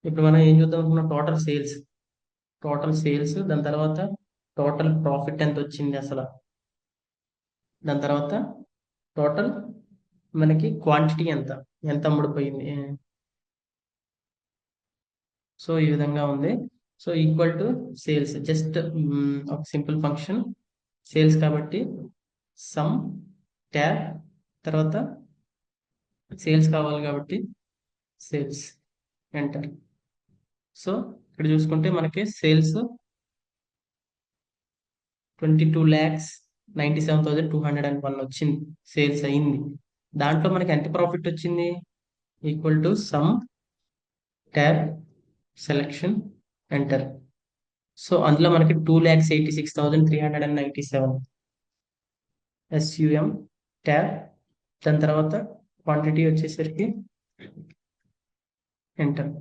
ఇప్పుడు మనం ఏం చూద్దాం అనుకున్నాం? టోటల్ సేల్స్ దాని తర్వాత టోటల్ ప్రాఫిట్ ఎంత వచ్చింది అసలు, దాని తర్వాత టోటల్ మనకి క్వాంటిటీ ఎంత ఎంత అమ్ముడుపోయింది. సో ఈ విధంగా ఉంది. So equal to sales, just ఒక సింపుల్ ఫంక్షన్ సేల్స్ కాబట్టి సమ్ ట్యాబ్, తర్వాత సేల్స్ కావాలి కాబట్టి సేల్స్ ఎంటర్. సో ఇక్కడ చూసుకుంటే మనకి సేల్స్ 22,97,201 వచ్చింది, సేల్స్ అయింది. దాంట్లో మనకి ఎంత ప్రాఫిట్ వచ్చింది? Equal to some tab selection enter. So అందులో మనకి 2,86,397 SUM ట్యాబ్, దాని తర్వాత క్వాంటిటీ వచ్చేసరికి ఎంటర్.